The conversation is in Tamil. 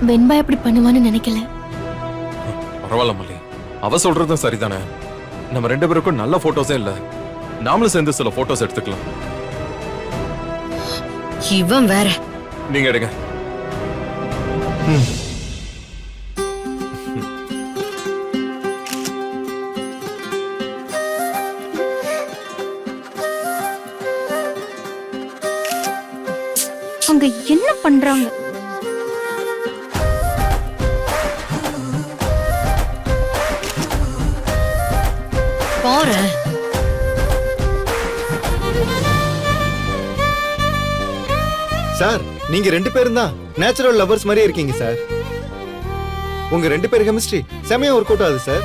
வெண்பா எப்படி பண்ணுவான்னு நினைக்கல. பரவாயில்ல மல்லி, அவ சொல்றதும் சரிதானே. நம்ம 2 பேருக்கும் நல்ல போட்டோஸே இல்ல, நாமளும் சேர்ந்து சில போட்டோஸ் எடுத்துக்கலாம். இவன் வேற. நீங்க எடுங்க. அங்க என்ன பண்றாங்க? பாரு. சார், நீங்க 2 பேரும் தான் நேச்சுரல் லவர்ஸ் மாதிரி இருக்கீங்க சார். உங்க 2 பேர் கெமிஸ்ட்ரி செமையா ஒர்க் அவுட் ஆகுது சார்.